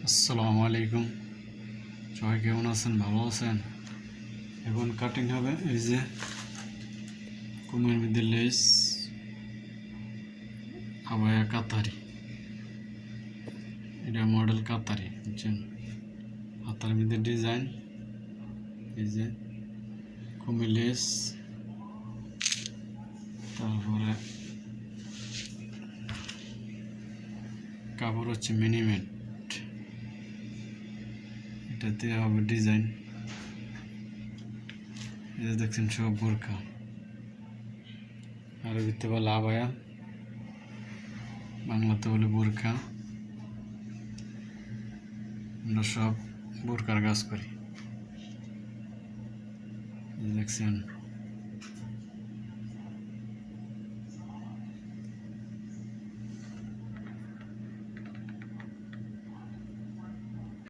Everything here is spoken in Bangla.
আসসালামু আলাইকুম। সবাই কেমন আছেন? ভালো আছেন? এখন কাটিং হবে। এই যে কুমির মধ্যে লেস, আবায়া কাতারি, এটা মডেল কাতারি, বুঝছেন? হাতার মধ্যে ডিজাইন, এই যে কুমির লেস, তারপরে কাপড় হচ্ছে মিনিমেট, এটাতে হবে ডিজাইন। এই যে দেখছেন সব বোরকা, আরবিতে বলে আবায়া, বাংলাতে বলে বোরকা। আমরা সব বোরকার কাজ করি। দেখছেন